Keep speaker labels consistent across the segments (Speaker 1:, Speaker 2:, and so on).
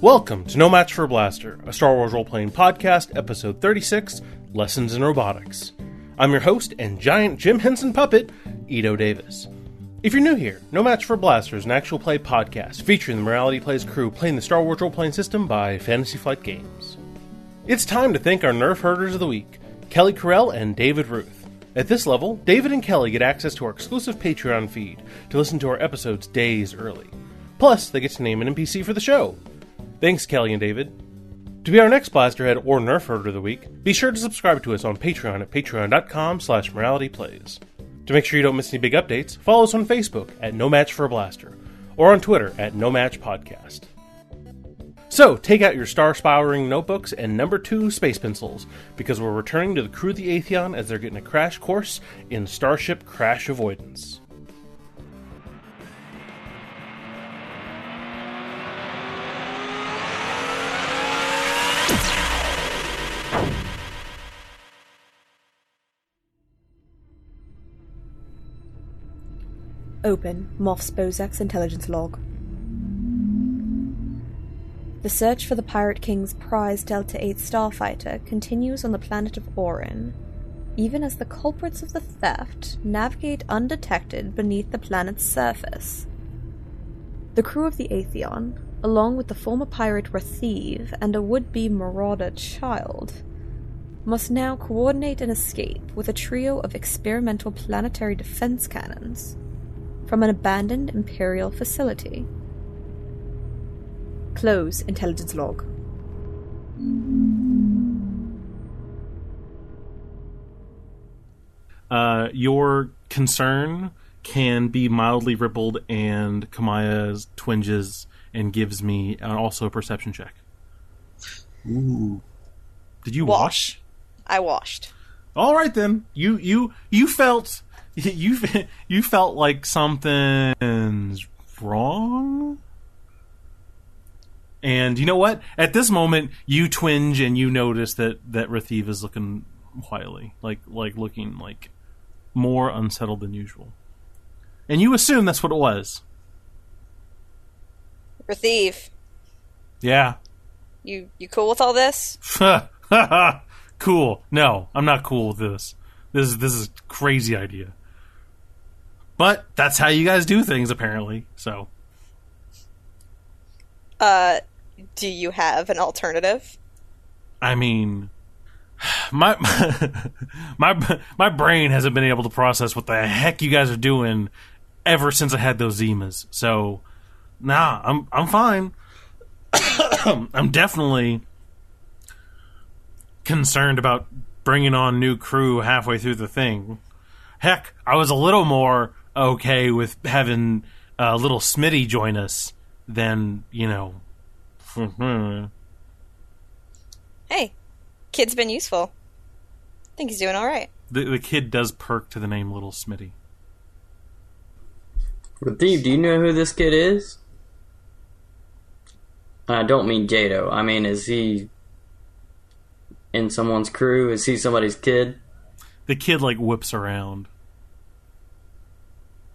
Speaker 1: Welcome to No Match for a Blaster, a Star Wars role-playing podcast, episode 36, Lessons in Robotics. I'm your host and giant Jim Henson puppet, Ito Davis. If you're new here, No Match for a Blaster is an actual play podcast featuring the Morality Plays crew playing the Star Wars role-playing system by Fantasy Flight Games. It's time to thank our Nerf Herders of the Week, Kelly Carell and David Ruth. At this level, David and Kelly get access to our exclusive Patreon feed to listen to our episodes days early. Plus, they get to name an NPC for the show. Thanks, Kelly and David. To be our next Blasterhead or Nerf Herder of the Week, be sure to subscribe to us on Patreon at patreon.com/moralityplays. To make sure you don't miss any big updates, follow us on Facebook at No Match for a Blaster, or on Twitter at No Match Podcast. So, take out your star-spowering notebooks and number 2 space pencils, because we're returning to the crew of the Atheon as they're getting a crash course in Starship crash avoidance.
Speaker 2: Open Moff's Bozak's intelligence log. The search for the Pirate King's prize Delta 8 starfighter continues on the planet of Orin, even as the culprits of the theft navigate undetected beneath the planet's surface. The crew of the Atheon, along with the former pirate Rathiv and a would-be marauder child, must now coordinate an escape with a trio of experimental planetary defense cannons from an abandoned Imperial facility. Close intelligence log.
Speaker 1: Your concern can be mildly rippled, and Kamaya's twinges and gives me also a perception check. Ooh. Did you wash?
Speaker 3: I washed.
Speaker 1: All right then. You felt you felt like something's wrong. And you know what? At this moment, you twinge and you notice that Rathiv is looking wily, like looking like more unsettled than usual. And you assume that's what it was.
Speaker 3: Rathiv.
Speaker 1: Yeah.
Speaker 3: You cool with all this?
Speaker 1: Cool. No, I'm not cool with this. This is a crazy idea. But that's how you guys do things, apparently. So.
Speaker 3: Do you have an alternative?
Speaker 1: I mean, my brain hasn't been able to process what the heck you guys are doing ever since I had those Zimas. So, nah, I'm fine. I'm definitely concerned about bringing on new crew halfway through the thing. Heck, I was a little more okay with having little Smitty join us than, you know.
Speaker 3: Hey, kid's been useful. I think he's doing all right.
Speaker 1: The kid does perk to the name Little Smitty.
Speaker 4: Rathiv, do you know who this kid is? I don't mean Jado. I mean, is he in someone's crew? Is he somebody's kid?
Speaker 1: The kid, whips around.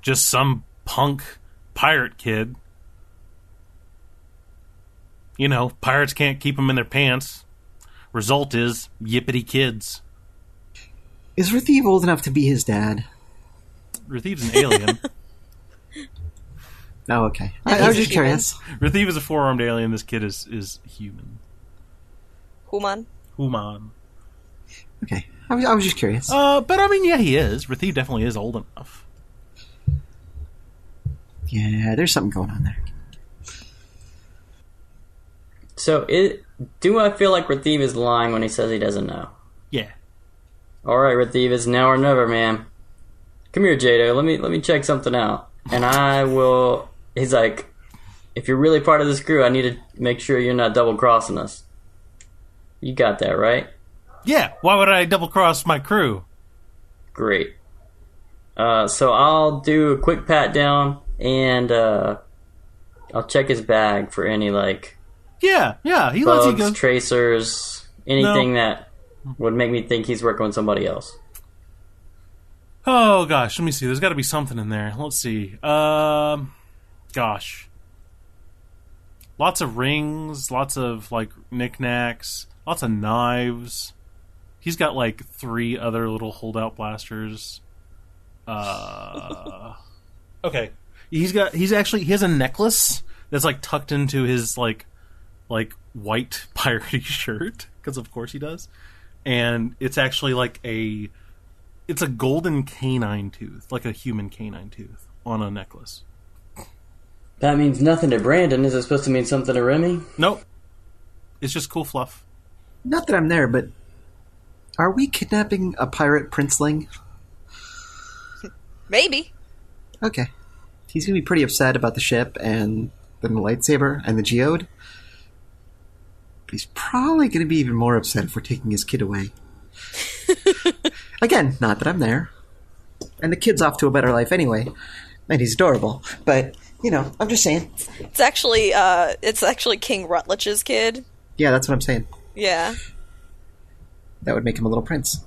Speaker 1: Just some punk pirate kid. You know, pirates can't keep them in their pants. Result is, yippity kids.
Speaker 5: Is Rathiv old enough to be his dad?
Speaker 1: Rathiv's an alien.
Speaker 5: Oh, okay. I was just curious.
Speaker 1: Rathiv is a 4-armed alien. This kid is human.
Speaker 3: Human?
Speaker 5: Okay. I was just curious.
Speaker 1: But I mean, yeah, he is. Rathiv definitely is old enough.
Speaker 5: Yeah, there's something going on there.
Speaker 4: So, do I feel like Rathiv is lying when he says he doesn't know?
Speaker 1: Yeah.
Speaker 4: Alright, Rathiv, it's now or never, man. Come here, Jado, let me check something out. And I will... He's like, if you're really part of this crew, I need to make sure you're not double-crossing us. You got that, right?
Speaker 1: Yeah, why would I double-cross my crew?
Speaker 4: Great. So I'll do a quick pat-down, and I'll check his bag for any,
Speaker 1: Yeah, he
Speaker 4: bugs,
Speaker 1: lets you go.
Speaker 4: tracers, anything that would make me think he's working with somebody else.
Speaker 1: Oh, gosh, let me see. There's got to be something in there. Let's see. Gosh. lots of rings, lots of like knickknacks, lots of knives. He's got like 3 other little holdout blasters. Okay. He has a necklace that's like tucked into his like white piratey shirt, because of course he does. And it's actually like it's a golden canine tooth, like a human canine tooth on a necklace.
Speaker 4: That means nothing to Brandon. Is it supposed to mean something to Remy?
Speaker 1: Nope. It's just cool fluff.
Speaker 5: Not that I'm there, but are we kidnapping a pirate princeling?
Speaker 3: Maybe.
Speaker 5: Okay. He's going to be pretty upset about the ship and the lightsaber and the geode. But he's probably going to be even more upset if we're taking his kid away. Again, not that I'm there. And the kid's off to a better life anyway. And he's adorable. But, I'm just saying.
Speaker 3: It's actually King Rutledge's kid.
Speaker 5: Yeah, that's what I'm saying.
Speaker 3: Yeah.
Speaker 5: That would make him a little prince.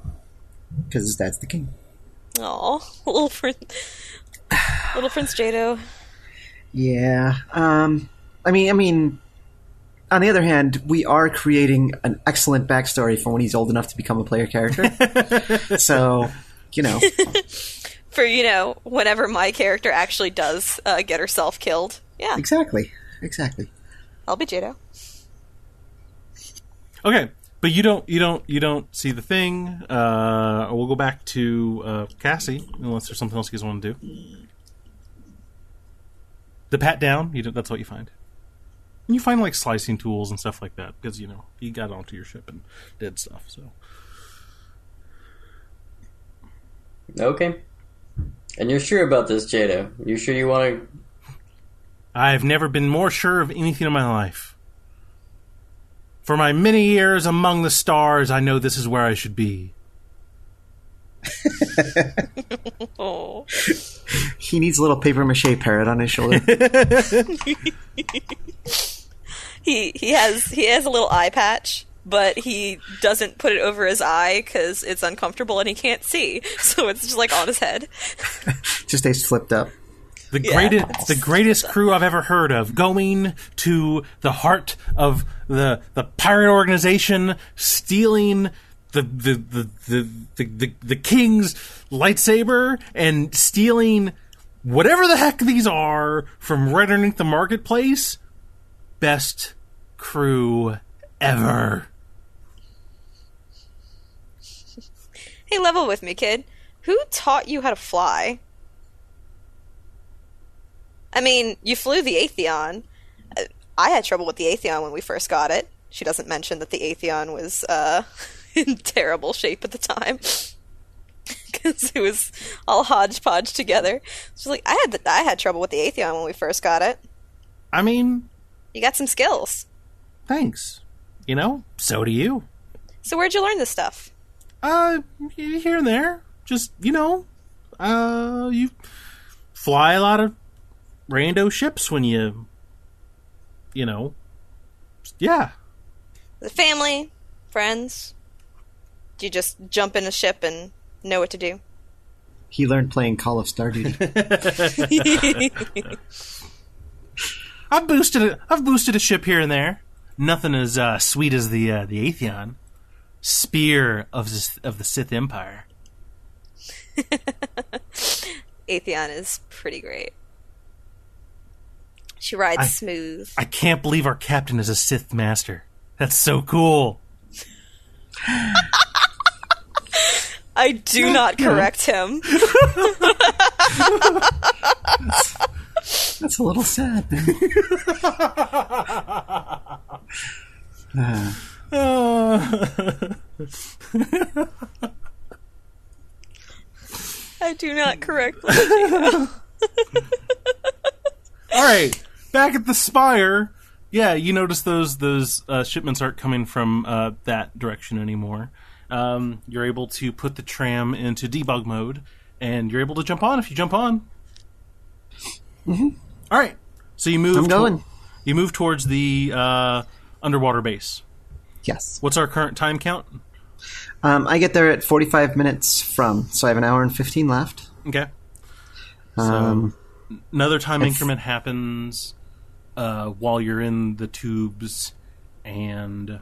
Speaker 5: Because his dad's the king.
Speaker 3: Aw, little Prince Jado.
Speaker 5: Yeah. I mean, on the other hand, we are creating an excellent backstory for when he's old enough to become a player character. So,
Speaker 3: For, whenever my character actually does get herself killed. Yeah.
Speaker 5: Exactly.
Speaker 3: I'll be Jado.
Speaker 1: Okay. But you don't see the thing. We'll go back to Cassie, unless there's something else you guys want to do. The pat down, that's what you find. And you find like slicing tools and stuff like that, because you got onto your ship and did stuff. So
Speaker 4: okay. And you're sure about this, Jado? You sure you want to?
Speaker 1: I've never been more sure of anything in my life. For my many years among the stars, I know this is where I should be.
Speaker 3: Oh.
Speaker 5: He needs a little papier-mâché parrot on his shoulder.
Speaker 3: He has a little eye patch, but he doesn't put it over his eye because it's uncomfortable and he can't see. So it's just like on his head.
Speaker 5: Just stays flipped up.
Speaker 1: The greatest crew I've ever heard of, going to the heart of the pirate organization, stealing the king's lightsaber, and stealing whatever the heck these are from right underneath the marketplace. Best crew ever.
Speaker 3: Hey, level with me, kid. Who taught you how to fly? I mean, you flew the Atheon. I had trouble with the Atheon when we first got it. She doesn't mention that the Atheon was in terrible shape at the time. Because it was all hodgepodge together. She's like, I had trouble with the Atheon when we first got it.
Speaker 1: I mean...
Speaker 3: You got some skills.
Speaker 1: Thanks. So do you.
Speaker 3: So where'd you learn this stuff?
Speaker 1: Here and there. Just, you fly a lot of rando ships when you yeah.
Speaker 3: The family, friends. Do you just jump in a ship and know what to do?
Speaker 5: He learned playing Call of Star Duty.
Speaker 1: I've boosted a ship here and there. Nothing as sweet as the Atheon, spear of the Sith Empire.
Speaker 3: Atheon is pretty great. She rides smooth.
Speaker 1: I can't believe our captain is a Sith master. That's so cool.
Speaker 3: I do not correct him.
Speaker 5: That's a little sad.
Speaker 3: I do not correct him.
Speaker 1: All right, back at the Spire. Yeah, you notice those shipments aren't coming from that direction anymore. You're able to put the tram into debug mode, and you're able to jump on if you jump on.
Speaker 5: Mm-hmm.
Speaker 1: All right, so you move.
Speaker 5: I'm going.
Speaker 1: You move towards the underwater base.
Speaker 5: Yes.
Speaker 1: What's our current time count?
Speaker 5: I get there at 45 minutes from, so I have an hour and 15 left.
Speaker 1: Okay. So another time increment happens while you're in the tubes, and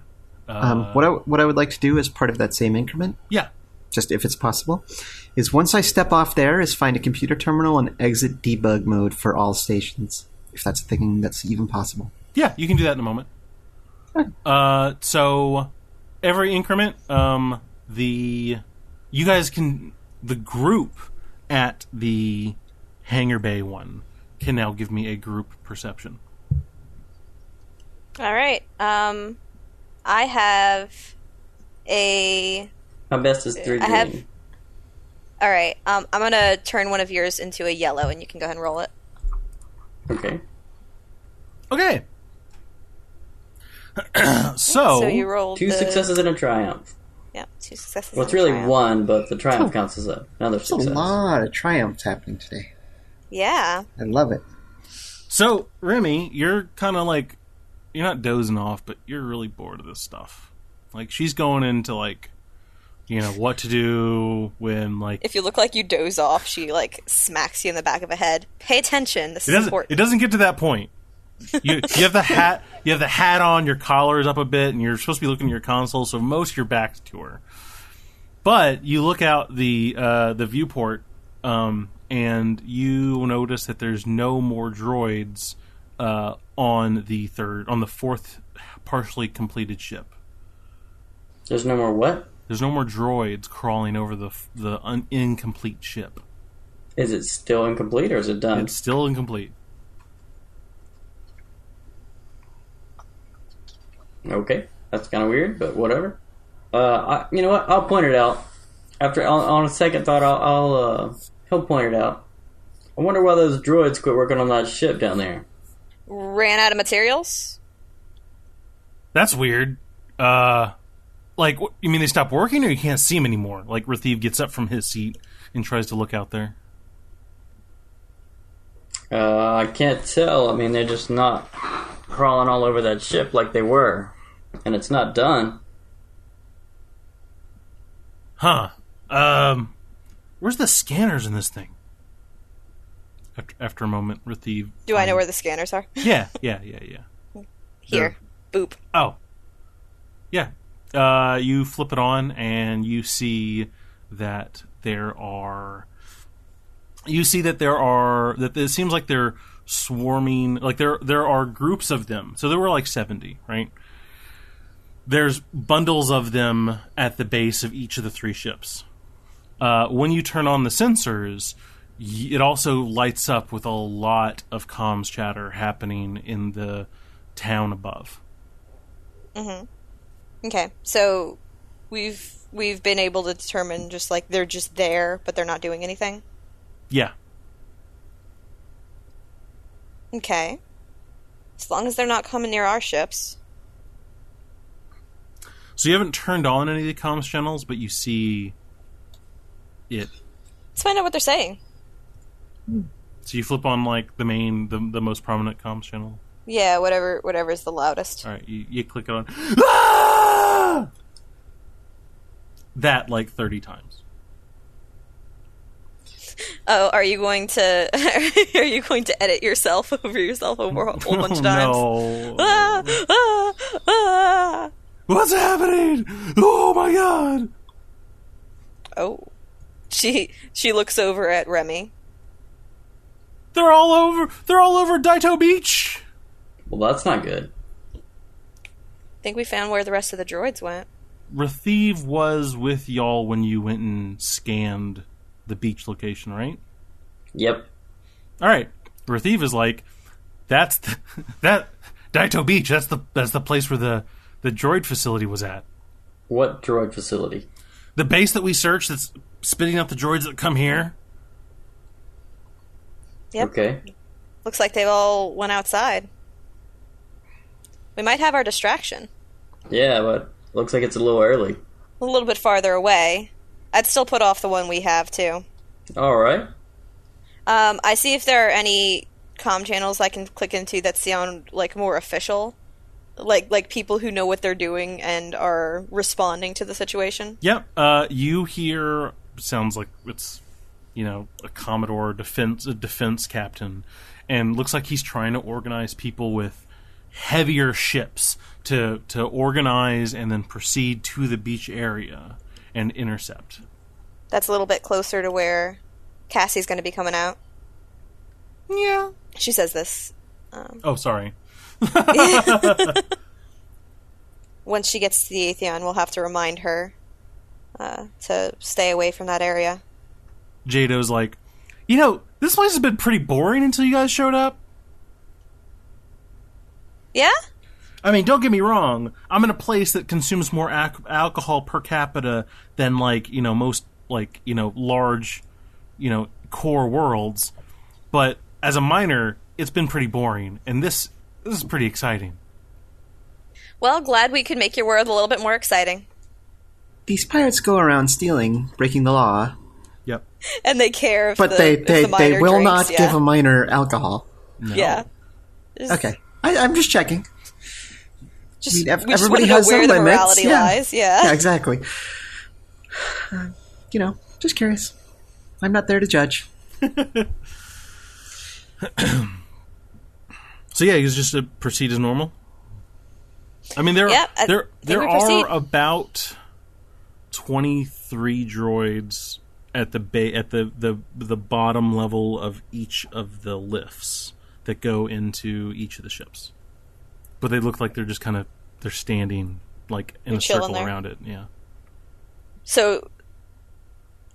Speaker 5: what I would like to do as part of that same increment,
Speaker 1: yeah,
Speaker 5: just if it's possible, is once I step off there, is find a computer terminal and exit debug mode for all stations, if that's a thing that's even possible.
Speaker 1: Yeah, you can do that in a moment.
Speaker 5: Okay.
Speaker 1: So every increment, the group at the hangar bay one can now give me a group perception.
Speaker 3: All right. I have a.
Speaker 4: My best is 3 green.
Speaker 3: All right. I'm gonna turn one of yours into a yellow, and you can go ahead and roll it.
Speaker 4: Okay.
Speaker 1: Okay. So
Speaker 3: you rolled
Speaker 4: 2 successes and a triumph.
Speaker 3: Yeah, 2 successes.
Speaker 4: Well, it's
Speaker 3: and a
Speaker 4: really
Speaker 3: triumph.
Speaker 4: 1, but the triumph counts as another
Speaker 5: There's
Speaker 4: success.
Speaker 5: a lot of triumphs happening today.
Speaker 3: Yeah.
Speaker 5: I love it.
Speaker 1: So, Remy, you're kind of like, you're not dozing off, but you're really bored of this stuff. Like, she's going into, like, what to do when, like...
Speaker 3: If you look like you doze off, she, like, smacks you in the back of the head. Pay attention. This is important.
Speaker 1: It doesn't get to that point. You have the hat. You have the hat on. Your collar is up a bit, and you're supposed to be looking at your console. So most of your back's to her. But you look out the viewport, and you notice that there's no more droids on the fourth partially completed ship.
Speaker 4: There's no more what?
Speaker 1: There's no more droids crawling over the incomplete ship.
Speaker 4: Is it still incomplete, or is it done?
Speaker 1: It's still incomplete.
Speaker 4: Okay, that's kind of weird, but whatever. You know what? I'll point it out. On a second thought, he'll point it out. I wonder why those droids quit working on that ship down there.
Speaker 3: Ran out of materials?
Speaker 1: That's weird. Like, you mean they stopped working, or you can't see them anymore? Like, Rathiv gets up from his seat and tries to look out there.
Speaker 4: I can't tell. I mean, they're just not crawling all over that ship like they were. And it's not done.
Speaker 1: Huh. Where's the scanners in this thing? After a moment, Rathiv...
Speaker 3: Do I know where the scanners are?
Speaker 1: Yeah.
Speaker 3: Here. Boop.
Speaker 1: Oh. Yeah. You flip it on, and you see that there are... that it seems like they're swarming, like there are groups of them. So there were like 70, right? There's bundles of them at the base of each of the 3 ships. When you turn on the sensors, it also lights up with a lot of comms chatter happening in the town above.
Speaker 3: Mm-hmm. Okay, so we've been able to determine just like they're just there, but they're not doing anything?
Speaker 1: Yeah.
Speaker 3: Okay. As long as they're not coming near our ships.
Speaker 1: So you haven't turned on any of the comms channels, but you see it.
Speaker 3: Let's find out what they're saying.
Speaker 1: So you flip on like the main, the most prominent comms channel.
Speaker 3: Yeah, whatever's the loudest.
Speaker 1: All right, you click it on. Ah! That like 30 times.
Speaker 3: Oh, are you going to edit yourself over a whole bunch of times?
Speaker 1: No.
Speaker 3: Ah, ah, ah.
Speaker 1: What's happening? Oh my god!
Speaker 3: Oh, she looks over at Remy.
Speaker 1: They're all over Daito Beach.
Speaker 4: Well, that's not good.
Speaker 3: I think we found where the rest of the droids went.
Speaker 1: Rathiv was with y'all when you went and scanned the beach location, right?
Speaker 4: Yep.
Speaker 1: All right. Rathiv is like, that Daito Beach. That's the place where the droid facility was at.
Speaker 4: What droid facility?
Speaker 1: The base that we searched that's spitting out the droids that come here.
Speaker 3: Yep.
Speaker 4: Okay.
Speaker 3: Looks like they all went outside. We might have our distraction.
Speaker 4: Yeah, but looks like it's a little early.
Speaker 3: A little bit farther away. I'd still put off the one we have, too.
Speaker 4: All right.
Speaker 3: I see if there are any comm channels I can click into that sound like more official. Like people who know what they're doing and are responding to the situation.
Speaker 1: Yep. You hear, sounds like it's a commodore, a defense captain, and looks like he's trying to organize people with heavier ships to organize and then proceed to the beach area and intercept.
Speaker 3: That's a little bit closer to where Cassie's going to be coming out.
Speaker 1: Yeah.
Speaker 3: She says this.
Speaker 1: Oh, sorry.
Speaker 3: Once she gets to the Atheon, we'll have to remind her to stay away from that area.
Speaker 1: Jado's like, this place has been pretty boring until you guys showed up.
Speaker 3: Yeah?
Speaker 1: I mean, don't get me wrong. I'm in a place that consumes more alcohol per capita than, most, large, core worlds. But as a miner, it's been pretty boring. And this is pretty exciting.
Speaker 3: Well, glad we could make your world a little bit more exciting.
Speaker 5: These pirates go around stealing, breaking the law.
Speaker 1: Yep.
Speaker 3: And they care if
Speaker 5: but
Speaker 3: the miner
Speaker 5: they will
Speaker 3: drinks,
Speaker 5: not give a miner alcohol.
Speaker 1: No.
Speaker 3: Yeah.
Speaker 5: Okay. I'm just checking.
Speaker 3: We
Speaker 5: everybody
Speaker 3: just want to
Speaker 5: has
Speaker 3: know where
Speaker 5: their
Speaker 3: the
Speaker 5: limits.
Speaker 3: morality lies. Yeah,
Speaker 5: exactly. Just curious. I'm not there to judge.
Speaker 1: So yeah, he's just to proceed as normal. I mean, there are about 23 droids at the bottom level of each of the lifts that go into each of the ships. But they look like they're just they're standing in a circle around it. Yeah.
Speaker 3: So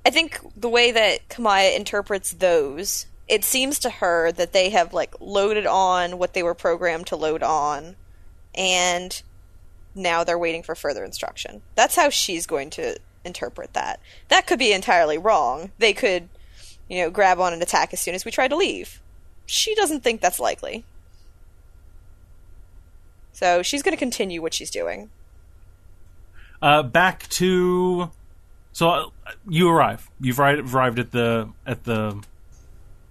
Speaker 3: I think the way that Kamaya interprets those, it seems to her that they have loaded on what they were programmed to load on, and now they're waiting for further instruction. That's how she's going to interpret that. That could be entirely wrong. They could, grab on and attack as soon as we try to leave. She doesn't think that's likely. So she's going to continue what she's doing.
Speaker 1: Back to... So you arrive. You've arrived at the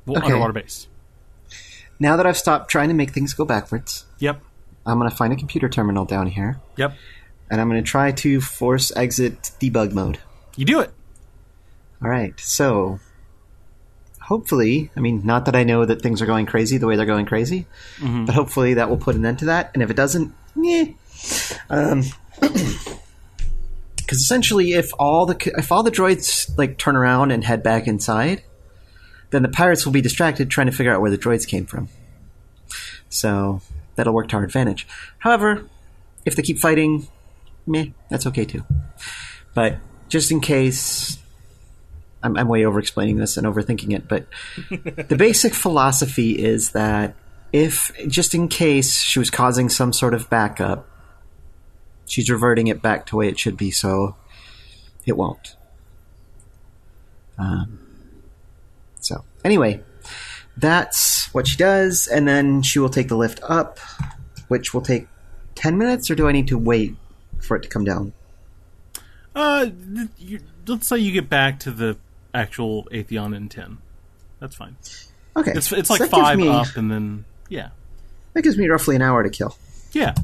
Speaker 1: underwater base.
Speaker 5: Now that I've stopped trying to make things go backwards...
Speaker 1: Yep.
Speaker 5: I'm going to find a computer terminal down here.
Speaker 1: Yep.
Speaker 5: And I'm going to try to force exit debug mode.
Speaker 1: You do it.
Speaker 5: All right. So, hopefully, not that I know that things are going crazy the way they're going crazy, but hopefully that will put an end to that. And if it doesn't, because essentially, if all the droids turn around and head back inside, then the pirates will be distracted trying to figure out where the droids came from. So that'll work to our advantage. However, if they keep fighting, that's okay too. But just in case, I'm way over-explaining this and overthinking it, but the basic philosophy is that if, just in case she was causing some sort of backup, she's reverting it back to the way it should be, so it won't. So, anyway, that's what she does, and then she will take the lift up, which will take 10 minutes, or do I need to wait for it to come down?
Speaker 1: Let's say you get back to the actual Atheon in 10. That's fine.
Speaker 5: Okay.
Speaker 1: It's like so 5 up, and then, yeah.
Speaker 5: That gives me roughly an hour to kill.
Speaker 1: Yeah.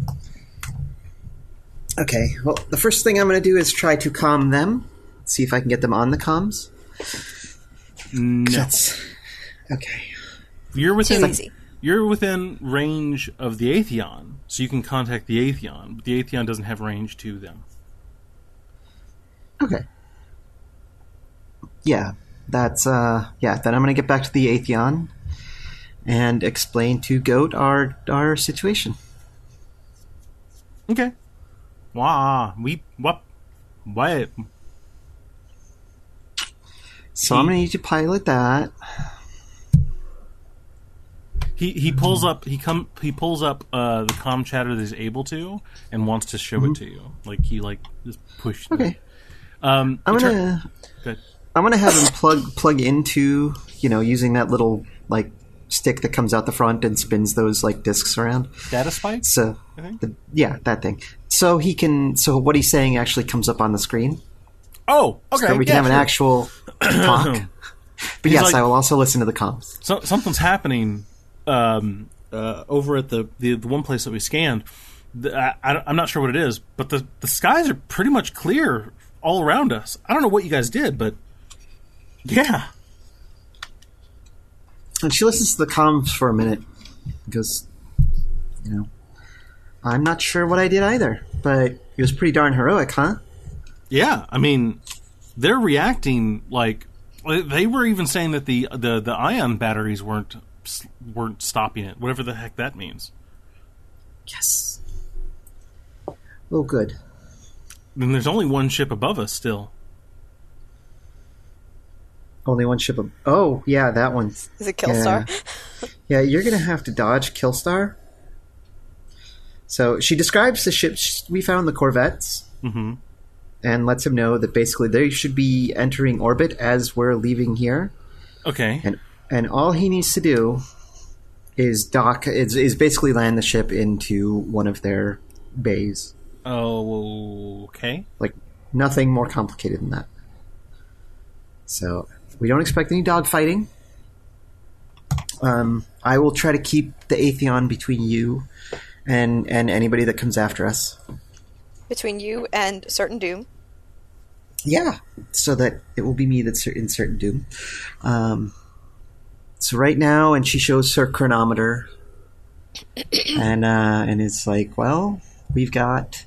Speaker 5: Okay, well, the first thing I'm going to do is try to calm them. See if I can get them on the comms.
Speaker 1: No.
Speaker 5: Okay.
Speaker 1: You're
Speaker 3: Too easy.
Speaker 1: You're within range of the Atheon, so you can contact the Atheon, but the Atheon doesn't have range to them.
Speaker 5: Okay. Yeah, that's, then I'm going to get back to the Atheon and explain to Goat our situation.
Speaker 1: Okay. What?
Speaker 5: So I'm going to need to pilot that.
Speaker 1: He pulls up the comm chatter that he's able to and wants to show it to you. He just pushed.
Speaker 5: Okay.
Speaker 1: I'm gonna
Speaker 5: have him plug into using that little stick that comes out the front and spins those discs around.
Speaker 1: Data spikes.
Speaker 5: So
Speaker 1: I think.
Speaker 5: That thing. So he can. So what he's saying actually comes up on the screen.
Speaker 1: Oh, okay.
Speaker 5: So we can have an actual talk. But yes, I will also listen to the comms.
Speaker 1: So something's happening over at the one place that we scanned. I'm not sure what it is, but the skies are pretty much clear all around us. I don't know what you guys did, but yeah.
Speaker 5: And she listens to the comms for a minute. Goes, I'm not sure what I did either, but it was pretty darn heroic, huh?
Speaker 1: Yeah, I mean, they're reacting like they were even saying that the ion batteries weren't stopping it, whatever the heck that means.
Speaker 5: Yes. Oh, good.
Speaker 1: And there's only one ship above us still.
Speaker 5: Only one ship. Oh, yeah, that one.
Speaker 3: Is it Killstar?
Speaker 5: Yeah, you're going to have to dodge Killstar. So she describes the ships we found, the corvettes, and lets him know that basically they should be entering orbit as we're leaving here.
Speaker 1: Okay.
Speaker 5: And all he needs to do is dock, is basically land the ship into one of their bays.
Speaker 1: Oh, okay.
Speaker 5: Like, nothing more complicated than that. So, we don't expect any dogfighting. I will try to keep the Atheon between you and anybody that comes after us.
Speaker 3: Between you and certain doom.
Speaker 5: Yeah, so that it will be me that's in certain doom. So right now, and she shows her chronometer, and it's like, well, we've got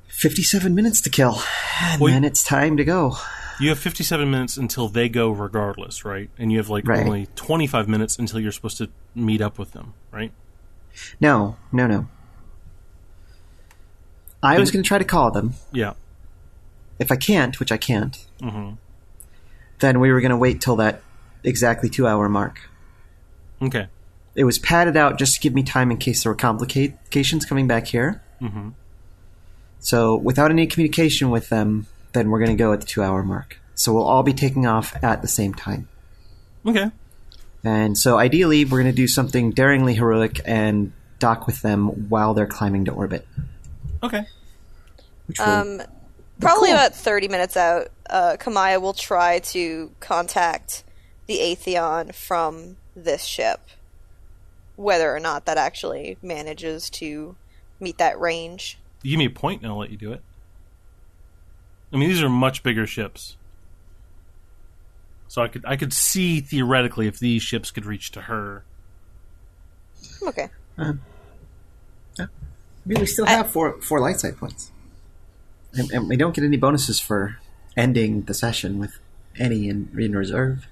Speaker 5: 57 minutes to kill, and then it's time to go.
Speaker 1: You have 57 minutes until they go regardless, right? And you have only 25 minutes until you're supposed to meet up with them, right?
Speaker 5: No. I was going to try to call them.
Speaker 1: Yeah.
Speaker 5: If I can't, which I can't, then we were going to wait till that exactly 2-hour mark.
Speaker 1: Okay.
Speaker 5: It was padded out just to give me time in case there were complications coming back here. So without any communication with them, then we're going to go at the 2-hour mark. So we'll all be taking off at the same time.
Speaker 1: Okay.
Speaker 5: And so ideally, we're going to do something daringly heroic and dock with them while they're climbing to orbit.
Speaker 1: Okay.
Speaker 3: Probably about 30 minutes out, Kamaya will try to contact the Atheon from this ship. Whether or not that actually manages to meet that range.
Speaker 1: You give me a point and I'll let you do it. I mean, these are much bigger ships. So I could see theoretically if these ships could reach to her.
Speaker 3: Okay.
Speaker 5: Yeah. I mean, we still have four light side points. And we don't get any bonuses for ending the session with any in reserve.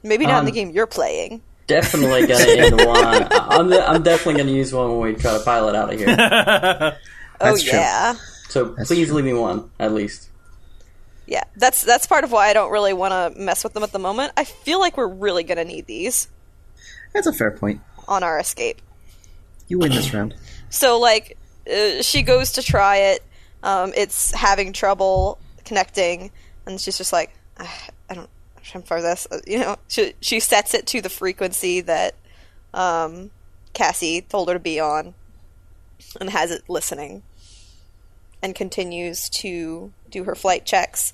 Speaker 3: Maybe not in the game you're playing.
Speaker 4: Definitely gonna end one. I'm definitely gonna use one when we try to pilot out of here.
Speaker 3: Oh yeah.
Speaker 5: True.
Speaker 4: So please leave me one, at least.
Speaker 3: Yeah, that's part of why I don't really want to mess with them at the moment. I feel like we're really gonna need these.
Speaker 5: That's a fair point.
Speaker 3: On our escape.
Speaker 5: You win this round.
Speaker 3: So, she goes to try it. It's having trouble connecting, and she's just like, I don't for this. She sets it to the frequency that Cassie told her to be on, and has it listening, and continues to do her flight checks.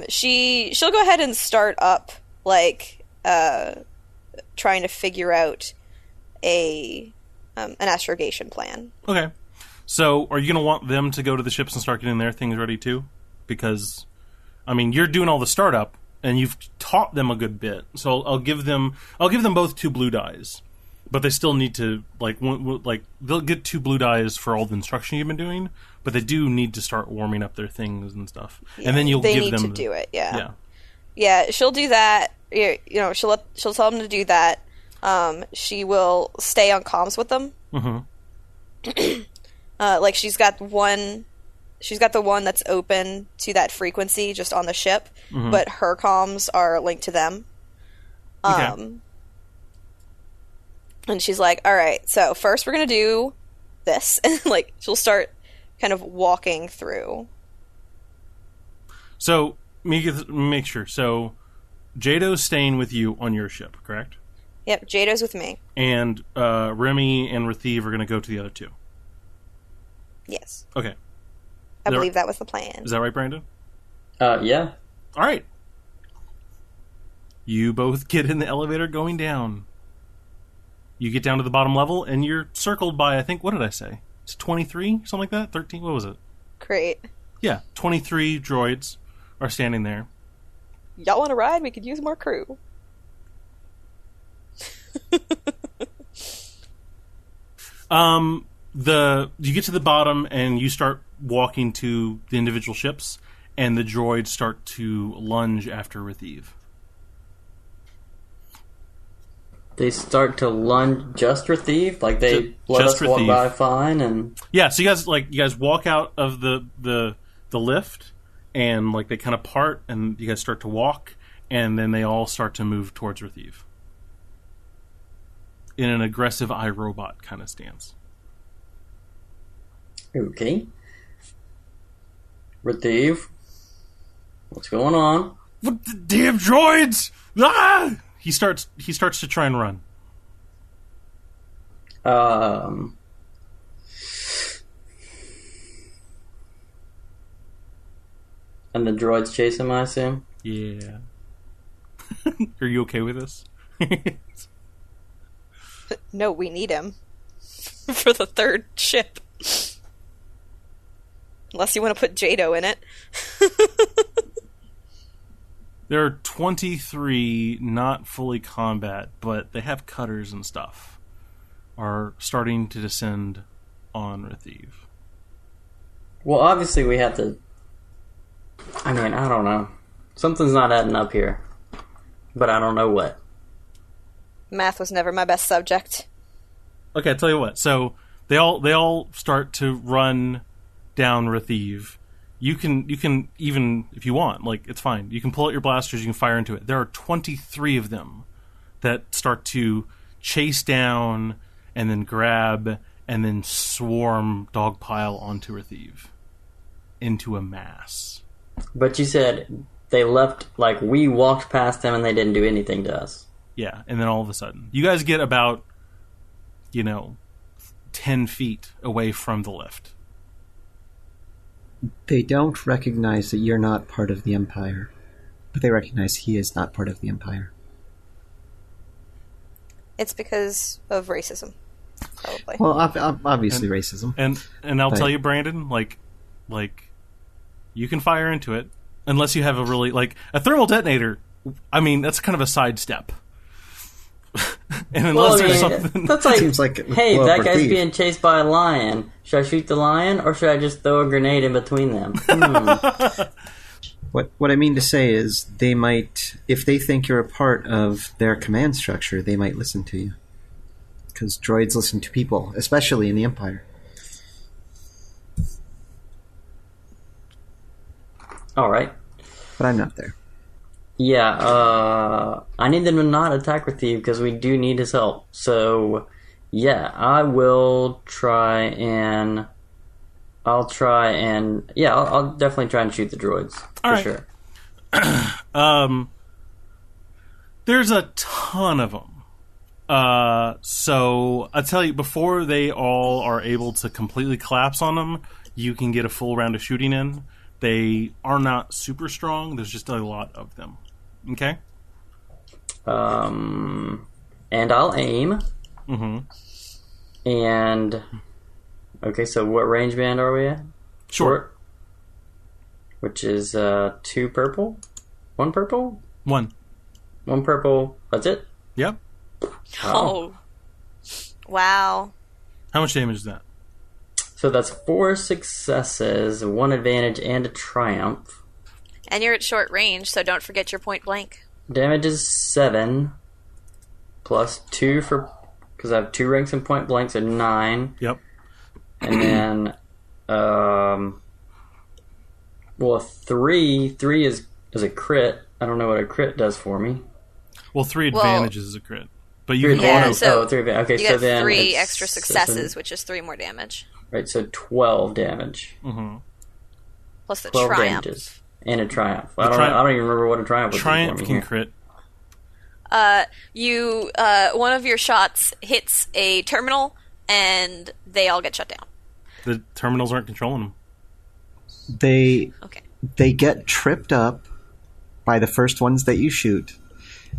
Speaker 3: She'll go ahead and start up trying to figure out an astrogation plan.
Speaker 1: Okay. So, are you going to want them to go to the ships and start getting their things ready too? Because, I mean, you're doing all the startup, and you've taught them a good bit. So I'll give them both 2 blue dies, but they still need to they'll get 2 blue dies for all the instruction you've been doing, but they do need to start warming up their things and stuff. Yeah, and then give them. They need
Speaker 3: to do it. Yeah. She'll do that. She'll tell them to do that. She will stay on comms with them. She's got the one that's open to that frequency just on the ship, but her comms are linked to them. Okay. And she's like, all right, so first we're going to do this. And she'll start kind of walking through.
Speaker 1: So, make sure. So, Jado's staying with you on your ship, correct?
Speaker 3: Yep, Jado's with me.
Speaker 1: And Remy and Rathiv are going to go to the other 2.
Speaker 3: Yes.
Speaker 1: Okay.
Speaker 3: I believe that was the plan.
Speaker 1: Is that right, Brandon?
Speaker 4: Yeah.
Speaker 1: All right. You both get in the elevator going down. You get down to the bottom level, and you're circled by, I think, what did I say? It's 23? Something like that? 13? What was it?
Speaker 3: Great.
Speaker 1: Yeah, 23 droids are standing there.
Speaker 3: Y'all want to ride? We could use more crew.
Speaker 1: You get to the bottom and you start walking to the individual ships, and the droids start to lunge after Retheve.
Speaker 4: They start to lunge just Retheve? Like they let us walk by fine and...
Speaker 1: Yeah, so you guys walk out of the lift, and like they kind of part, and you guys start to walk, and then they all start to move towards Retheve. In an aggressive iRobot kind of stance.
Speaker 4: Okay. Retheve, what's going on?
Speaker 1: What the damn droids! Ah! He starts to try and run.
Speaker 4: And the droids chase him, I assume?
Speaker 1: Yeah. Are you okay with this?
Speaker 3: No, we need him. For the third ship. Unless you want to put Jado in it.
Speaker 1: There are 23 not fully combat, but they have cutters and stuff, are starting to descend on Retheve.
Speaker 4: Well, obviously we have to... I mean, I don't know. Something's not adding up here. But I don't know what.
Speaker 3: Math was never my best subject.
Speaker 1: Okay, I'll tell you what. So they all start to run down Retheve. You can even, if you want, like, it's fine. You can pull out your blasters, you can fire into it. There are 23 of them that start to chase down and then grab and then swarm dogpile onto Retheve into a mass.
Speaker 4: But you said they left, like, we walked past them and they didn't do anything to us.
Speaker 1: Yeah, and then all of a sudden, you guys get about, 10 feet away from the lift.
Speaker 5: They don't recognize that you're not part of the Empire, but they recognize he is not part of the Empire.
Speaker 3: It's because of racism, probably.
Speaker 5: Well, obviously racism.
Speaker 1: And I'll tell you, Brandon, like, you can fire into it, unless you have a really, like, a thermal detonator, I mean, that's kind of a sidestep. And unless there's something...
Speaker 4: That's like,
Speaker 5: seems like
Speaker 4: hey, that guy's being chased by a lion. Should I shoot the lion, or should I just throw a grenade in between them?
Speaker 5: What I mean to say is, they might, if they think you're a part of their command structure, they might listen to you. Because droids listen to people, especially in the Empire.
Speaker 4: Alright.
Speaker 5: But I'm not there.
Speaker 4: Yeah, I need them to not attack Retheve because we do need his help. So, yeah, I will try and... I'll definitely try and shoot the droids. For sure.
Speaker 1: There's a ton of them. So, I'll tell you, before they all are able to completely collapse on them, you can get a full round of shooting in. They are not super strong. There's just a lot of them. Okay?
Speaker 4: And I'll aim.
Speaker 1: Mm-hmm.
Speaker 4: And... Okay, so what range band are we at?
Speaker 1: Short.
Speaker 4: Which is 2 purple? 1 purple?
Speaker 1: 1.
Speaker 4: 1 purple. That's it?
Speaker 1: Yep.
Speaker 3: Oh. Wow.
Speaker 1: How much damage is that?
Speaker 4: So that's 4 successes, 1 advantage, and a triumph.
Speaker 3: And you're at short range, so don't forget your point blank.
Speaker 4: Damage is 7, plus 2 for... Because I have 2 ranks in point blank, so 9.
Speaker 1: Yep.
Speaker 4: And then... well, 3 is a crit. I don't know what a crit does for me.
Speaker 1: Well, 3 advantages is a crit. But you can
Speaker 3: yeah,
Speaker 1: auto...
Speaker 3: so
Speaker 4: 3 okay,
Speaker 3: you
Speaker 4: so
Speaker 3: get
Speaker 4: then
Speaker 3: 3 extra successes, which is 3 more damage.
Speaker 4: Right, so 12 damage.
Speaker 1: Mm-hmm.
Speaker 3: Plus the
Speaker 4: 12
Speaker 3: triumph.
Speaker 4: damages. And a triumph. I don't even remember what a triumph was.
Speaker 1: Triumph
Speaker 4: for me
Speaker 1: can
Speaker 4: here.
Speaker 1: crit.
Speaker 3: One of your shots hits a terminal, and they all get shut down.
Speaker 1: The terminals aren't controlling them.
Speaker 5: They
Speaker 3: Okay.
Speaker 5: get tripped up by the first ones that you shoot,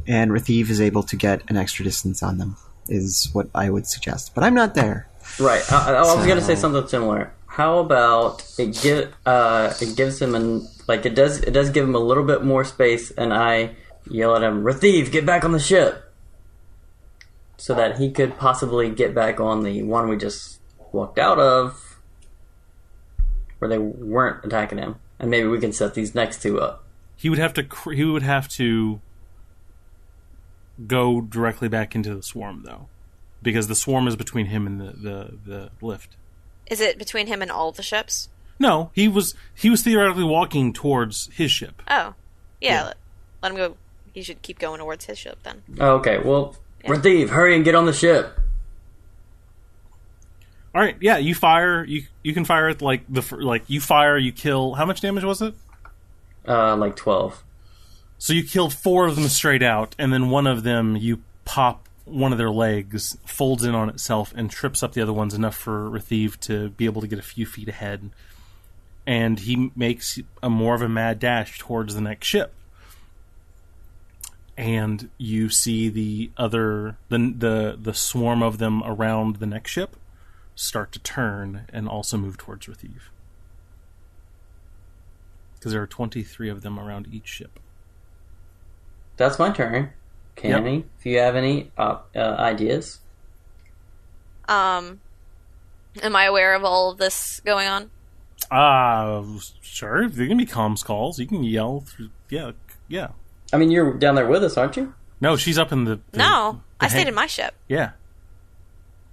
Speaker 5: and Retheve is able to get an extra distance on them, is what I would suggest. But I'm not there.
Speaker 4: Right. I was going to say something similar. How about it gives him it does give him a little bit more space, and I yell at him, Retheve, get back on the ship. so that he could possibly get back on the one we just walked out of, where they weren't attacking him, and maybe we can set these next two up.
Speaker 1: He would have to go directly back into the swarm, though, because the swarm is between him and the lift.
Speaker 3: Is it between him and all the ships?
Speaker 1: No, he was theoretically walking towards his ship.
Speaker 3: Oh, yeah. Let him go. He should keep going towards his ship then.
Speaker 4: Okay, well, Retheve, hurry and get on the ship.
Speaker 1: All right, yeah, you fire. You can fire at you fire. You kill. How much damage was it?
Speaker 4: Like 12.
Speaker 1: So you killed 4 of them straight out, and then one of them you pop one of their legs, folds in on itself, and trips up the other ones enough for Retheve to be able to get a few feet ahead. And he makes more of a mad dash towards the next ship. And you see the swarm of them around the next ship start to turn and also move towards Retheve. Because there are 23 of them around each ship.
Speaker 4: That's my turn. Canny, if you have any ideas.
Speaker 3: Am I aware of all of this going on?
Speaker 1: Sure. There can be comms calls. You can yell through. Yeah.
Speaker 4: I mean, you're down there with us, aren't you?
Speaker 1: No, she's up in the
Speaker 3: No, I stayed in my ship.
Speaker 1: Yeah.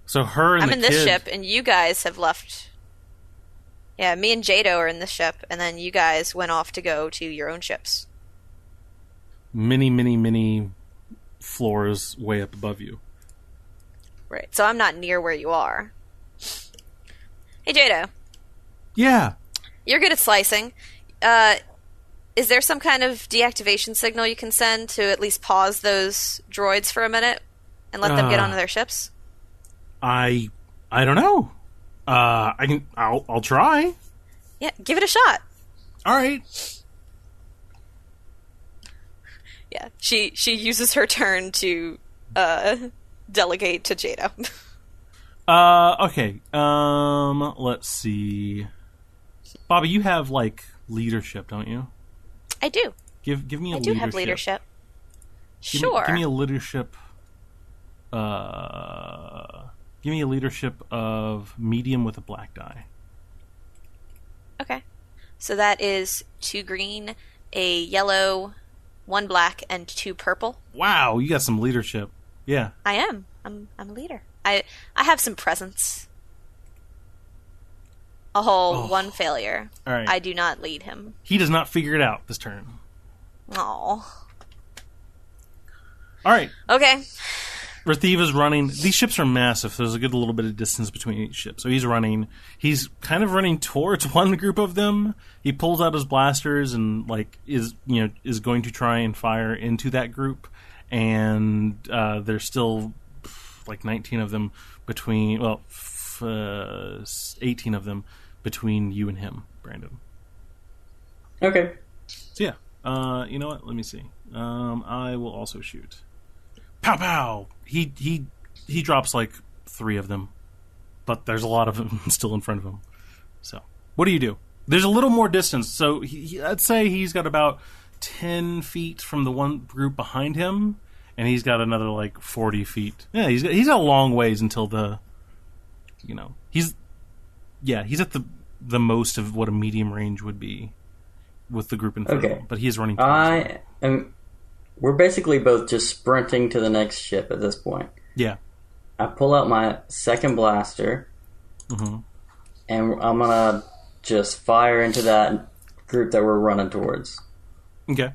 Speaker 1: So her and
Speaker 3: I'm
Speaker 1: the
Speaker 3: in
Speaker 1: kid...
Speaker 3: this ship, and you guys have left. Yeah, me and Jado are in this ship, and then you guys went off to go to your own ships.
Speaker 1: Many floors way up above you.
Speaker 3: Right, so I'm not near where you are. Hey, Jado.
Speaker 1: Yeah.
Speaker 3: You're good at slicing. Is there some kind of deactivation signal you can send to at least pause those droids for a minute and let them get onto their ships?
Speaker 1: I don't know. I'll try.
Speaker 3: Yeah, give it a shot.
Speaker 1: All right.
Speaker 3: Yeah, she uses her turn to delegate to Jado.
Speaker 1: Okay. Let's see. Bobby, you have leadership, don't you?
Speaker 3: I do.
Speaker 1: Give me a leadership.
Speaker 3: I do have leadership.
Speaker 1: Give me a leadership. Give me a leadership of medium with a black die.
Speaker 3: Okay. So that is 2 green, a yellow, 1 black, and 2 purple.
Speaker 1: Wow, you got some leadership. Yeah.
Speaker 3: I am. I'm a leader. I have some presence. A whole 1 failure.
Speaker 1: All right.
Speaker 3: I do not lead him.
Speaker 1: He does not figure it out this turn.
Speaker 3: Aww.
Speaker 1: All right.
Speaker 3: Okay.
Speaker 1: Retheve is running. These ships are massive, so there's a good little bit of distance between each ship. So he's running. He's kind of running towards one group of them. He pulls out his blasters and is going to try and fire into that group. And there's still 19 of them between. 18 of them between you and him, Brandon.
Speaker 4: Okay.
Speaker 1: So yeah. You know what? Let me see. I will also shoot. Pow pow! He drops 3 of them, but there's a lot of them still in front of him. So what do you do? There's a little more distance, so I'd say he's got about 10 feet from the one group behind him, and he's got another 40 feet. Yeah, he's got a long ways until he's at the most of what a medium range would be with the group in front of him, but he is running towards them.
Speaker 4: We're basically both just sprinting to the next ship at this point.
Speaker 1: Yeah.
Speaker 4: I pull out my second blaster, and I'm going to just fire into that group that we're running towards.
Speaker 1: Okay.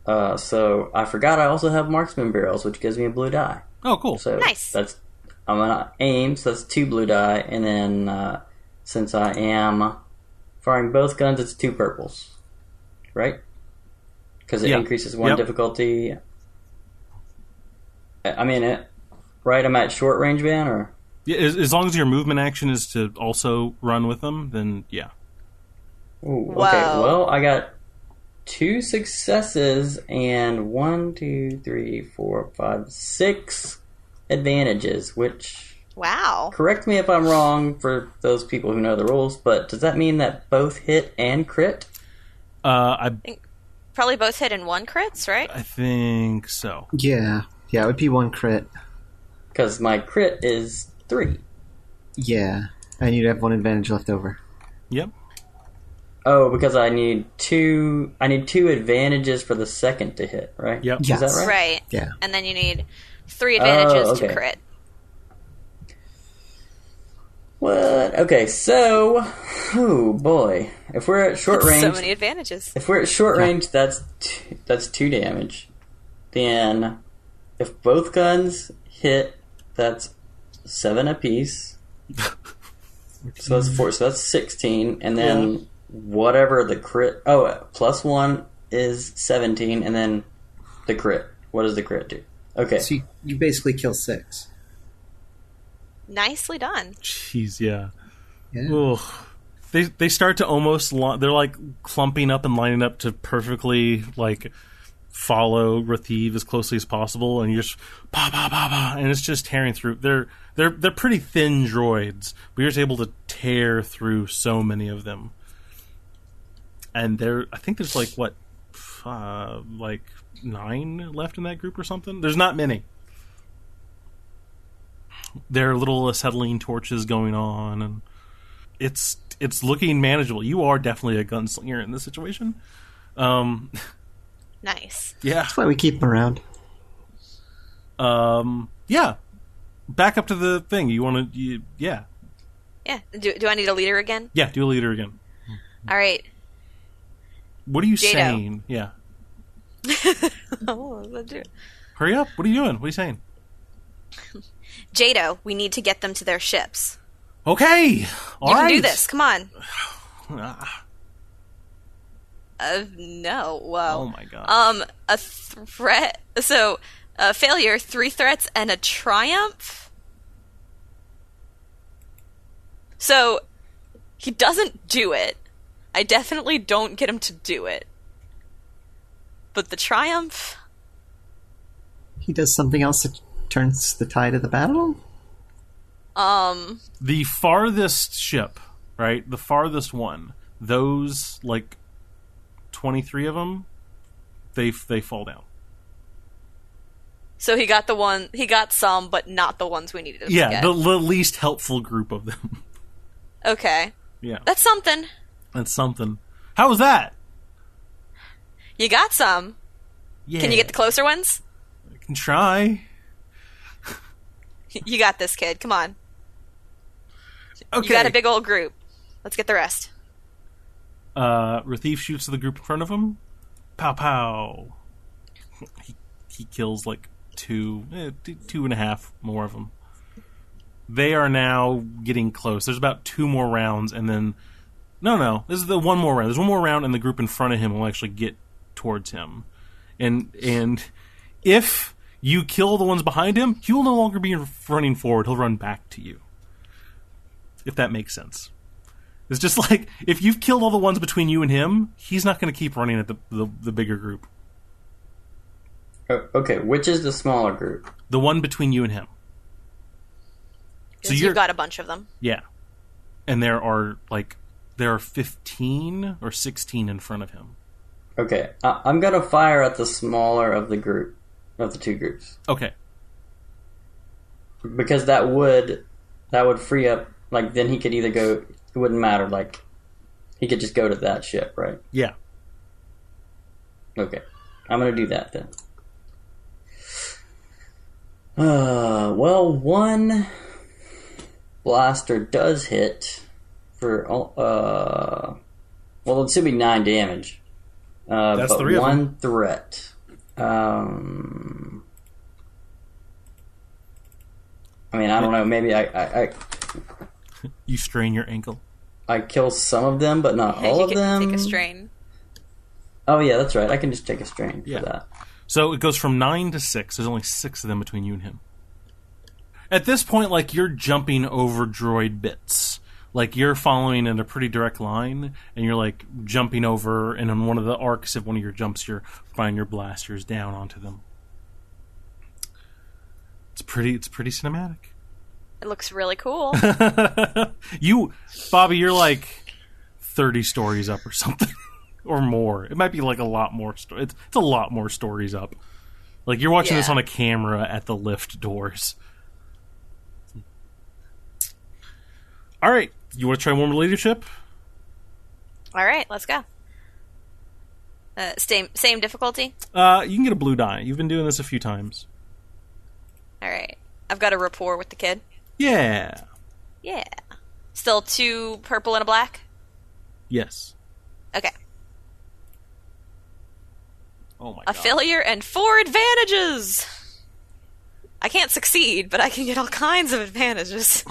Speaker 4: So I forgot I also have marksman barrels, which gives me a blue die.
Speaker 1: Oh, cool.
Speaker 4: So
Speaker 3: nice.
Speaker 4: I'm going to aim, so that's 2 blue die, and then since I am firing both guns, it's 2 purples. Right? Because it increases 1 difficulty. I mean, right? I'm at short range ban, or
Speaker 1: yeah. As long as your movement action is to also run with them, then yeah.
Speaker 4: Ooh, okay. Well, I got 2 successes and 1, 2, 3, 4, 5, 6 advantages. Which correct me if I'm wrong for those people who know the rules, but does that mean that both hit and crit?
Speaker 1: I
Speaker 3: think probably both hit in 1 crits, right?
Speaker 1: I think so.
Speaker 5: Yeah. Yeah, it would be 1 crit.
Speaker 4: Because my crit is 3.
Speaker 5: Yeah, and you'd have 1 advantage left over.
Speaker 1: Yep.
Speaker 4: Oh, because I need 2 advantages for the second to hit, right?
Speaker 1: Yep.
Speaker 5: Yes.
Speaker 4: Is that right?
Speaker 3: Right.
Speaker 5: Yeah.
Speaker 3: And then you need 3 advantages
Speaker 4: okay.
Speaker 3: to crit.
Speaker 4: What? Okay, so, oh boy, if we're at short range,
Speaker 3: So many advantages.
Speaker 4: if we're at short range, that's 2 damage. Then, if both guns hit, that's 7 apiece. So that's 4. So that's 16, and then whatever the crit. Oh, plus 1 is 17, and then the crit. What does the crit do? Okay.
Speaker 5: So you basically kill 6.
Speaker 3: Nicely done.
Speaker 1: Jeez, yeah.
Speaker 5: Yeah.
Speaker 1: Ugh. They start to almost they're like clumping up and lining up to perfectly like follow Rathiv as closely as possible, and you just pa pa pa pa, and it's just tearing through. They're pretty thin droids, but you're just able to tear through so many of them. And I think there's like what, like 9 left in that group or something. There's not many. There are little acetylene torches going on, and it's looking manageable. You are definitely a gunslinger in this situation.
Speaker 3: Nice.
Speaker 1: Yeah.
Speaker 5: That's why we keep them around.
Speaker 1: Yeah. Back up to the thing. You want to? Yeah.
Speaker 3: Yeah. Do I need a leader again?
Speaker 1: Yeah. Do a leader again.
Speaker 3: All right.
Speaker 1: What are you
Speaker 3: Jado.
Speaker 1: saying? Yeah.
Speaker 3: Oh, let's do it.
Speaker 1: Hurry up. What are you doing? What are you saying?
Speaker 3: Jado, we need to get them to their ships.
Speaker 1: Okay. All
Speaker 3: You
Speaker 1: right.
Speaker 3: can do this. Come on.
Speaker 1: Ah,
Speaker 3: No. Whoa.
Speaker 1: oh my god.
Speaker 3: A threat. So, a failure, 3 threats, and a triumph. So, he doesn't do it. I definitely don't get him to do it. But the triumph.
Speaker 5: He does something else that turns the tide of the battle?
Speaker 1: The farthest ship, right? The farthest one. Those like 23 of them, they fall down.
Speaker 3: So he got some, but not the ones we needed him to
Speaker 1: Yeah,
Speaker 3: get.
Speaker 1: the least helpful group of them.
Speaker 3: Okay.
Speaker 1: Yeah,
Speaker 3: That's something.
Speaker 1: that's something. How was that?
Speaker 3: You got some.
Speaker 1: Yeah,
Speaker 3: Can you get the closer ones?
Speaker 1: I can try.
Speaker 3: You got this, kid. Come on.
Speaker 1: Okay.
Speaker 3: You got a big old group. Let's get the rest.
Speaker 1: Rathiv shoots the group in front of him. Pow pow. He kills like 2.5 more of them. They are now getting close. There's about 2 more rounds, and then no. This is the one more round. There's one more round, and the group in front of him will actually get towards him. And if you kill the ones behind him, he will no longer be running forward. He'll run back to you. If that makes sense. It's just like, if you've killed all the ones between you and him, he's not going to keep running at the bigger group.
Speaker 4: Oh, okay, which is the smaller group?
Speaker 1: The one between you and him. So
Speaker 3: You've got a bunch of them.
Speaker 1: Yeah. And there are 15 or 16 in front of him.
Speaker 4: Okay, I'm gonna fire at the smaller of the 2 groups.
Speaker 1: Okay.
Speaker 4: Because that would free up, like, then he could either go, it wouldn't matter, like, he could just go to that ship, right?
Speaker 1: Yeah.
Speaker 4: Okay, I'm gonna do that then. Well, 1 blaster does hit for, well, it should be 9 damage.
Speaker 1: That's
Speaker 4: but
Speaker 1: 3 of them.
Speaker 4: 1 threat. I mean, I don't know. Maybe I
Speaker 1: You strain your ankle.
Speaker 4: I kill some of them, but not all
Speaker 3: you
Speaker 4: of
Speaker 3: can
Speaker 4: them.
Speaker 3: take a strain.
Speaker 4: Oh yeah, that's right. I can just take a strain for that.
Speaker 1: So it goes from 9 to 6. There's only 6 of them between you and him. At this point, like, you're jumping over droid bits. Like, you're following in a pretty direct line, and you're, like, jumping over, and on one of the arcs of one of your jumps, you're firing your blasters down onto them. It's pretty cinematic.
Speaker 3: It looks really cool.
Speaker 1: Bobby, you're, like, 30 stories up or something. Or more. It might be, like, a lot more. It's a lot more stories up. Like, you're watching this
Speaker 3: Yeah.
Speaker 1: on a camera at the lift doors. All right. You want to try one more leadership?
Speaker 3: All right, let's go. Same difficulty?
Speaker 1: You can get a blue die. You've been doing this a few times.
Speaker 3: All right. I've got a rapport with the kid.
Speaker 1: Yeah.
Speaker 3: Yeah. Still 2 purple and a black?
Speaker 1: Yes.
Speaker 3: Okay.
Speaker 1: Oh my
Speaker 3: A
Speaker 1: god.
Speaker 3: failure and 4 advantages! I can't succeed, but I can get all kinds of advantages.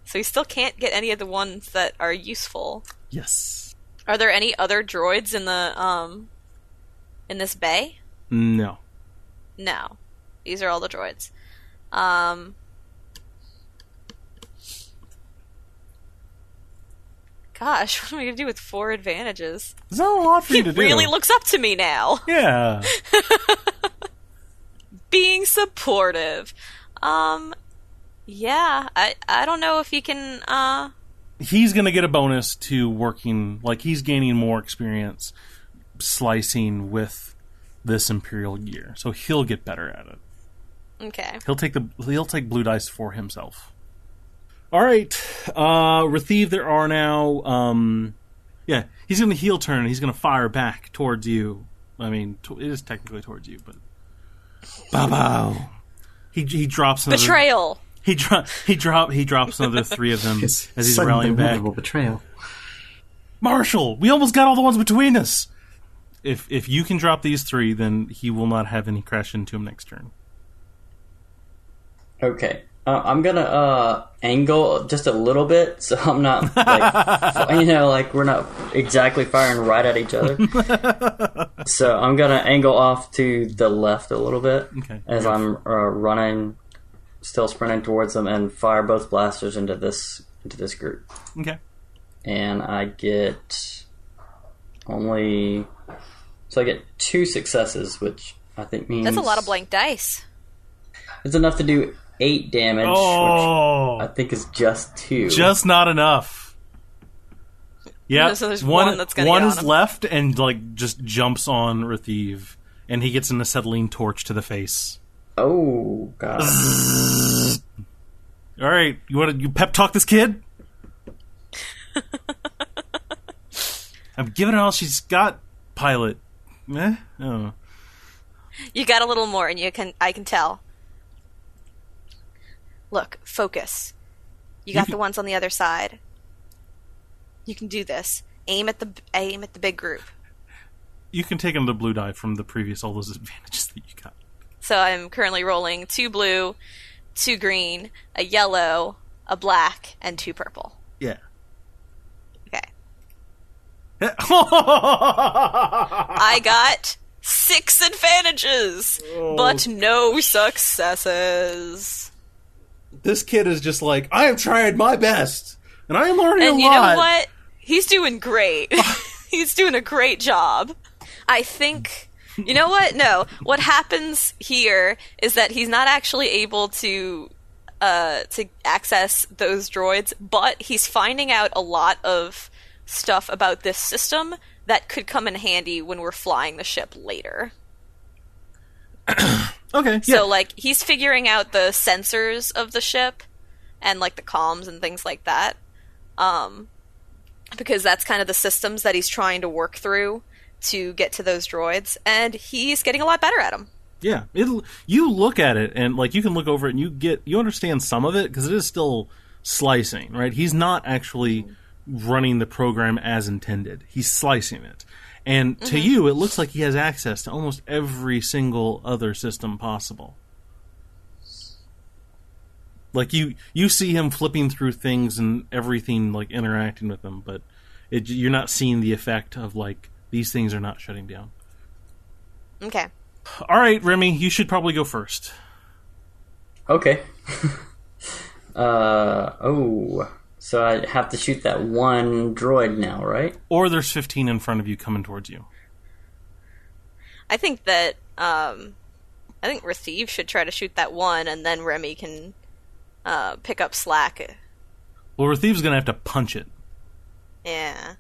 Speaker 3: So you still can't get any of the ones that are useful.
Speaker 1: Yes.
Speaker 3: Are there any other droids in in this bay?
Speaker 1: No.
Speaker 3: No. These are all the droids. Gosh, what am I going to do with 4 advantages?
Speaker 1: There's not a lot for
Speaker 3: He
Speaker 1: you to do.
Speaker 3: really looks up to me now.
Speaker 1: Yeah.
Speaker 3: Being supportive. Yeah, I don't know if he can,
Speaker 1: He's going to get a bonus to working, like, he's gaining more experience slicing with this Imperial gear. So he'll get better at it.
Speaker 3: Okay.
Speaker 1: He'll take blue dice for himself. All right. Rathiv, there are now, yeah, he's going to heel turn and he's going to fire back towards you. I mean, it is technically towards you, but bow. He drops another
Speaker 3: Betrayal.
Speaker 1: He drops another 3 of them
Speaker 5: His
Speaker 1: as he's
Speaker 5: sudden
Speaker 1: rallying back.
Speaker 5: unbelievable betrayal.
Speaker 1: Marshall, we almost got all the ones between us. If you can drop these 3, then he will not have any crash into him next turn.
Speaker 4: Okay. I'm gonna angle just a little bit, so I'm not like we're not exactly firing right at each other. So I'm gonna angle off to the left a little bit as I'm running, still sprinting towards them, and fire both blasters into this group.
Speaker 1: Okay.
Speaker 4: And I get I get 2 successes, which I think means
Speaker 3: That's a lot of blank dice.
Speaker 4: it's enough to do 8 damage, which I think is just 2.
Speaker 1: Just not enough. Yeah,
Speaker 3: So there's one that's gonna
Speaker 1: one
Speaker 3: get on
Speaker 1: is
Speaker 3: him.
Speaker 1: left and like just jumps on Rathiv, and he gets an acetylene torch to the face.
Speaker 4: Oh god!
Speaker 1: All right, you pep talk this kid? I'm giving her all she's got, pilot. Oh.
Speaker 3: You got a little more, and I can tell. Look, focus. You got the ones on the other side. You can do this. Aim at the big group.
Speaker 1: You can take another blue die from the previous all those advantages that you got.
Speaker 3: So I'm currently rolling 2 blue, 2 green, a yellow, a black, and 2 purple.
Speaker 1: Yeah.
Speaker 3: Okay. I got 6 advantages, but no successes.
Speaker 1: This kid is just like, I have tried my best, and I am learning
Speaker 3: And
Speaker 1: a
Speaker 3: you
Speaker 1: lot.
Speaker 3: know what? He's doing great. He's doing a great job. I think... You know what? No. What happens here is that he's not actually able to access those droids, but he's finding out a lot of stuff about this system that could come in handy when we're flying the ship later.
Speaker 1: Okay,
Speaker 3: So, like, he's figuring out the sensors of the ship and, like, the comms and things like that. Because that's kind of the systems that he's trying to work through to get to those droids, and he's getting a lot better at them.
Speaker 1: Yeah, you look at it, and, like, you can look over it, and you understand some of it, because it is still slicing, right? He's not actually running the program as intended. He's slicing it. And to you, it looks like he has access to almost every single other system possible. Like, you see him flipping through things and everything, like, interacting with them, but you're not seeing the effect of, like, these things are not shutting down.
Speaker 3: Okay.
Speaker 1: All right, Remy, you should probably go first.
Speaker 4: Okay. So I have to shoot that one droid now, right?
Speaker 1: Or there's 15 in front of you coming towards you.
Speaker 3: I think that, Rathiv should try to shoot that one, and then Remy can, pick up slack.
Speaker 1: Well, Rathiv's going to have to punch it.
Speaker 3: Yeah.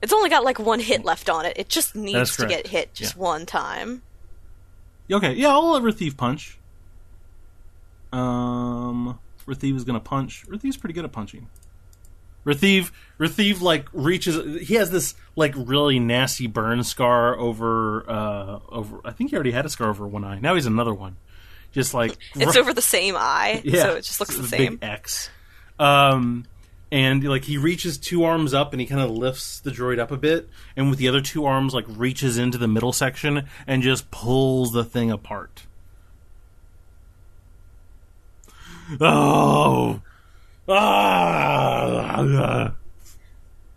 Speaker 3: It's only got like one hit left on it. It just needs to
Speaker 1: correct.
Speaker 3: get hit just one time.
Speaker 1: Okay, yeah, I'll let Rathiv punch. Rathiv is gonna punch. Rathiv's pretty good at punching. Rathiv like reaches. He has this like really nasty burn scar over. I think he already had a scar over one eye. Now he's another one. Just like
Speaker 3: it's over the same eye,
Speaker 1: yeah,
Speaker 3: so it just looks the same.
Speaker 1: Big X. And like he reaches two arms up and he kind of lifts the droid up a bit, and with the other two arms like reaches into the middle section and just pulls the thing apart. Oh. Ah.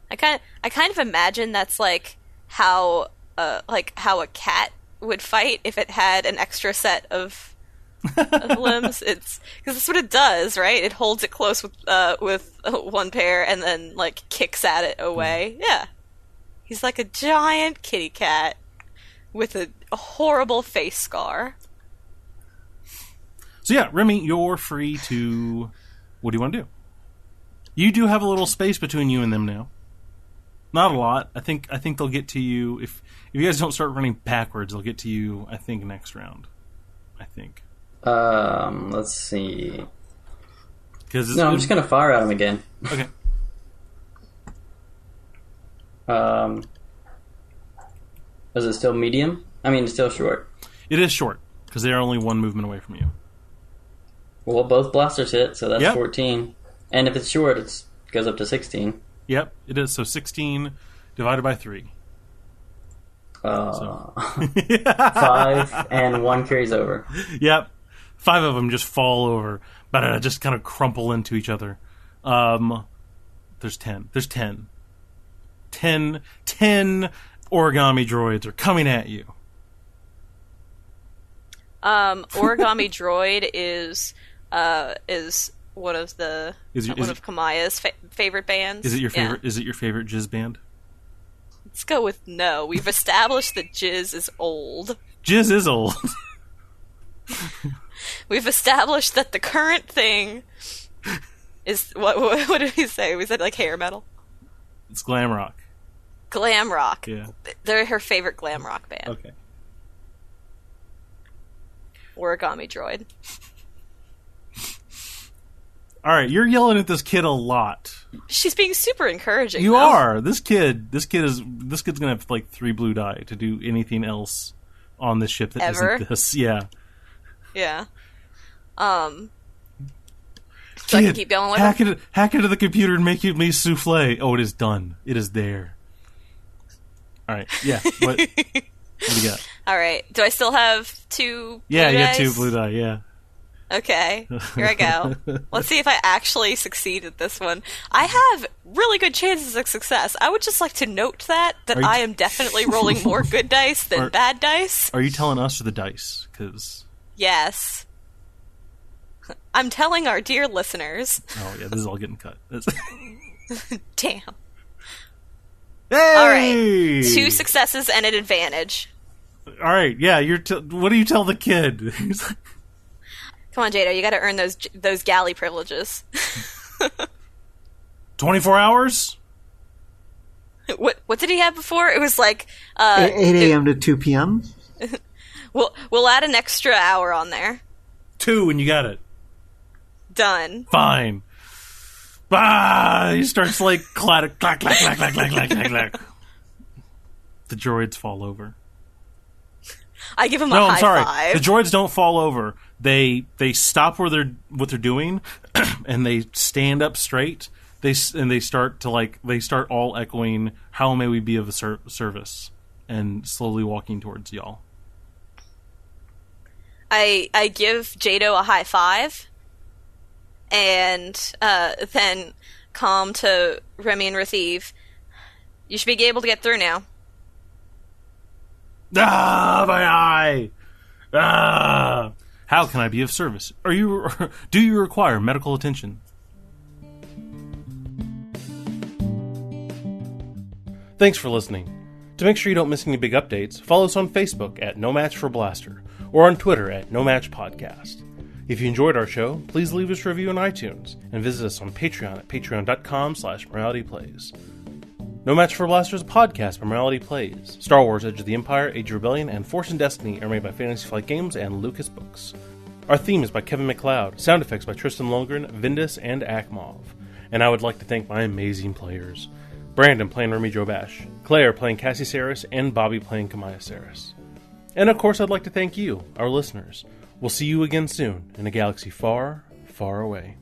Speaker 3: I kind of imagine that's like how a cat would fight if it had an extra set of limbs. It's because that's what it does, right? It holds it close with one pair and then like kicks at it away. Yeah, he's like a giant kitty cat with a horrible face scar.
Speaker 1: So yeah, Remy, you're free to. What do you want to do? You do have a little space between you and them now. Not a lot. I think they'll get to you if you guys don't start running backwards. They'll get to you. I think next round. I think.
Speaker 4: Let's see. I'm just gonna fire at him again.
Speaker 1: Okay.
Speaker 4: Is it still medium? I mean, it's still short.
Speaker 1: It is short because they are only one movement away from you.
Speaker 4: Well, both blasters hit, so that's
Speaker 1: Yep.
Speaker 4: 14. And if it's short, it goes up to 16.
Speaker 1: Yep, it is. So 16 divided by 3.
Speaker 4: 5 and 1 carries over.
Speaker 1: Yep. 5 of them just fall over, but just kind of crumple into each other. There's 10. There's 10. 10 origami droids are coming at you.
Speaker 3: Origami droid is one of Kamaya's favorite bands.
Speaker 1: Is it your favorite?
Speaker 3: Yeah.
Speaker 1: Is it your favorite jizz band?
Speaker 3: Let's go with no. We've established that jizz is old.
Speaker 1: Jizz is old.
Speaker 3: We've established that the current thing is what did we say? We said like hair metal.
Speaker 1: It's glam rock.
Speaker 3: Glam rock.
Speaker 1: Yeah.
Speaker 3: They're her favorite glam rock band.
Speaker 1: Okay.
Speaker 3: Origami droid.
Speaker 1: All right, you're yelling at this kid a lot.
Speaker 3: She's being super encouraging.
Speaker 1: You
Speaker 3: though.
Speaker 1: are. This kid's gonna have like 3 blue die to do anything else on this ship that
Speaker 3: Ever?
Speaker 1: isn't this. Yeah.
Speaker 3: Yeah.
Speaker 1: Kid,
Speaker 3: So I can keep going with her?
Speaker 1: hack into the computer and make me souffle. Oh, it is done. It is there. All right. Yeah. What do you got?
Speaker 3: All right. Do I still have 2
Speaker 1: Yeah,
Speaker 3: blue
Speaker 1: you got
Speaker 3: dice?
Speaker 1: 2 blue die. Yeah.
Speaker 3: Okay, here I go. Let's see if I actually succeed at this one. I have really good chances of success. I would just like to note that I am definitely rolling more good dice than bad dice.
Speaker 1: Are you telling us or the dice? Because
Speaker 3: Yes. I'm telling our dear listeners.
Speaker 1: oh yeah, this is all getting cut.
Speaker 3: Damn.
Speaker 1: Hey!
Speaker 3: All right. 2 successes and an advantage.
Speaker 1: All right. Yeah. What do you tell the kid? He's like,
Speaker 3: Come on, Jado, you gotta earn those galley privileges.
Speaker 1: 24 hours?
Speaker 3: What did he have before? It was like
Speaker 5: 8 a.m. to 2 p.m.
Speaker 3: We'll add an extra hour on there.
Speaker 1: 2 and you got it.
Speaker 3: Done.
Speaker 1: Fine. He starts like clack, clack, clack, clack, clack, clack, clack, clack, clack. The droids fall over.
Speaker 3: I give him a high five.
Speaker 1: The droids don't fall over. They stop what they're doing, and they stand up straight. They start all echoing, "How may we be of service?" and slowly walking towards y'all.
Speaker 3: I give Jado a high five, and then calm to Remy and Rathiv. You should be able to get through now.
Speaker 1: Ah, my eye! Ah! How can I be of service? Do you require medical attention? Thanks for listening. To make sure you don't miss any big updates, follow us on Facebook at No Match for Blaster, or on Twitter at No Match Podcast. If you enjoyed our show, please leave us a review on iTunes, and visit us on Patreon at patreon.com/moralityplays. No Match for Blaster is a podcast by Morality Plays. Star Wars, Edge of the Empire, Age of Rebellion, and Force and Destiny are made by Fantasy Flight Games and Lucas Books. Our theme is by Kevin MacLeod, sound effects by Tristan Lundgren, Vindus, and Akmov. And I would like to thank my amazing players. Brandon playing Remy Jobash, Claire playing Cassie Saris, and Bobby playing Kamaya Saris. And of course I'd like to thank you, our listeners. We'll see you again soon, in a galaxy far, far away.